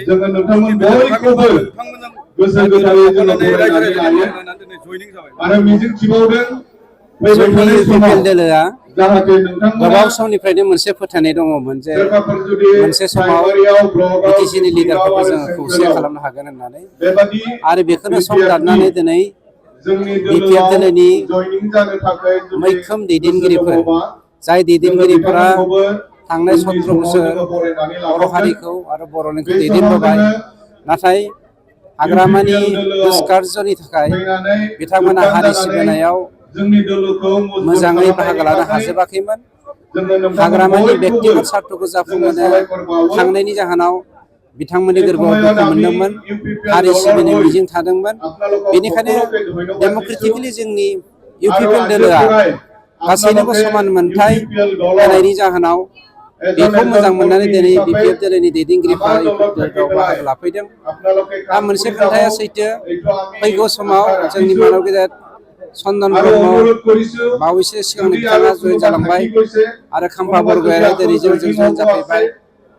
जोङो नोंथांमोन बयखौबो गोसो गोथारै जोङो बरायनानै लायो आरो मिजिं थिबावदों फैबाय थानाय समाव जाहाथे नोंथांमोना गोबाव समनिफ्रायनो मोनसे फोथायनाय दङमोन जे सोरबाफोर जुदि मोनसे समाव प्राइमारियाव ब्लकआव बिटिसिनि डिस्ट्रिक्टआव लिडारफोरखौ आरो जोङो खौसे सेन्ट्रेलाव खालामनो हागोन होननानै बेबादि आरो बेखौनो सम बिटिआरनि दाननानै दिनै जोंनि बिपिएफ दोलोआव दोलोनि जयनिं जानो थाखाय जुदि मैखोम गोसो दैदेनगिरिफोर दङबा जाय जोङो दैदेनगिरिफोरा बिथांमोनखौबो थांनाय उननि 17 समाव बोसोर जोङो बरायनानै बर' लाबावगोन हारिखौ आरो बर'निखौ बे समाव दैदेनबोबाय जोङो नाथाय हाग्रामानि इउपिपिएल दोलोआव दुष्कार्यनि थाखाय फैनानै बिथांमोना लोब्बान हारि जानानै सिबिनायाव जोंनि दोलोखौ मजबुत मोजाङै बाहागो खालामनायनि लानो थाखाय हाजोबाखैमोन जोङो नोंथांमोन हाग्रामानि बयखौबो बेक्तिगत सार्थखौ जोङो जाफुंहोनो साबायखर बावो थांनायनि जाहोनाव बिथांमोननि এই गोरबोआव সময়ত दुखु আমি मोनदोंमोन ইউপিপিএল हारि দলৰ सिबिनो হৈ मिजिं थादोंमोन আপোনালোকক बेनिखायनो সকলোকে ধন্যবাদ দিছোঁ डेम'क्रेटिकेलि जोंनि আৰু इउपिपिएल আজিৰ दोलोआ পৰাই गासैनोबो আপোনালোকে समान मोनथाय ইউপিপিএল দলৰ होनायनि जाहोनाव এজন बेखौ এজন मोजां मोननानै কৰ্মী दिनै হিচাপে बिपिएफ दोलोनि दैदेनगिरिफोरा আমাৰ দলত इउपिपिएल থাকি दोलोआव পেলাই बाहागो लाफैदों আপোনালোকে दा কাম मोनसे কৰি যাব खोथाया सैथो এইটো আমি फैगौ समाव आसा जोंनि राखिছোঁ मानव गेदेर चन्दन আৰু ब्रह्म অনুৰোধ কৰিছোঁ बावैसो सिगांनो যদি আৰু बिथाङा जयेन কোনোবা जालांबाय থাকি গৈছে आरो खाम्फा কোনোবা যদি बरगयारि আকৌ दिनै जोंजों জইনিং जयेन হ'ব আছে जाफैबाय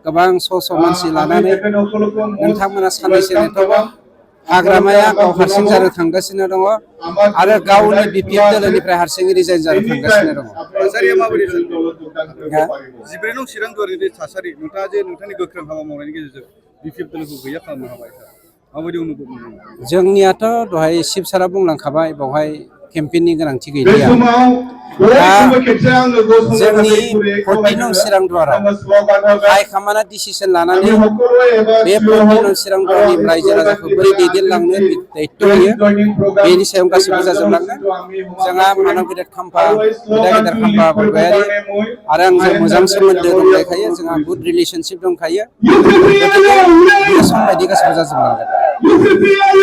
गोबां स' मानसि আমি लानानै তেখেতসকলকো most नोंथांमोना साननैसो वेलकाम नेथ'बाव জনাম আপোনালোকে हाग्रामाया আমাক गाव हारसिं জনাব जानो थांगासिनो दङ আমার आरो যে गावनि মেধাই बिपिएफ খোলা আছে दोलोनिफ्राय हारसिङै रिजाइन जानो एनी टाइम थांगासिनो दङ আপনারা ইউপিপিএল দলত যোগদান করতে हा? পারিব 14 नं चिरां दुवारनि थासारि नोंथाङा जे नोंथांनि गोख्रों हाबा मावनायनि गेजेरजों बिपिएफ दोलोखौ गैया खालामनो हाबाय माबायदि अनुभव मोनदों जोंनियाथ' दहाय शिब सारा बुंलांखाबाय बेवहाय केम्पेइननि गोनांथि बे गैलिया समाव दा बयखौबो खेबसे आंनो गसंनो जोंनि थाखाय गुरैयै 14 नं खावलायहरो चिरां दुवाराव जोङो स्ल'गान होगोन हाइकमान्डआ डिसिसन लानानै আমি সকলোৱে এবাৰ बे থিয় 14 হওঁ नं चिरां আৰু दुवारनि আমি रायजो স্ল'গান राजाखौ দি बोरै পেলাই আজিৰ दैदेनलांनो যি दायित्व জইনিং होयो জইনিং প্ৰগ্ৰাম बेनि सायाव এই गासैबो जाजोबलांगोन কাৰ্যসূচীটো আমি जोंहा সমাপ্ত কৰিম मानव गेदेर खाम्फा আৰু এই हुदा गेदेर শ্লোগানটো खाम्फा লিড কৰিবৰ बरगयारि কাৰণে মই आरो आंजों आयेन मोजां दानगिरि सोमोन्दो ডাঙৰীয়াক दंलायखायो অনুৰোধ जोंहा गुड কৰিছোঁ रिलेशनशिप दंखायो ইউপিপিএল गतिके बियो सम बायदि गासैबो जाजोबलांगोन ইউপিপিএল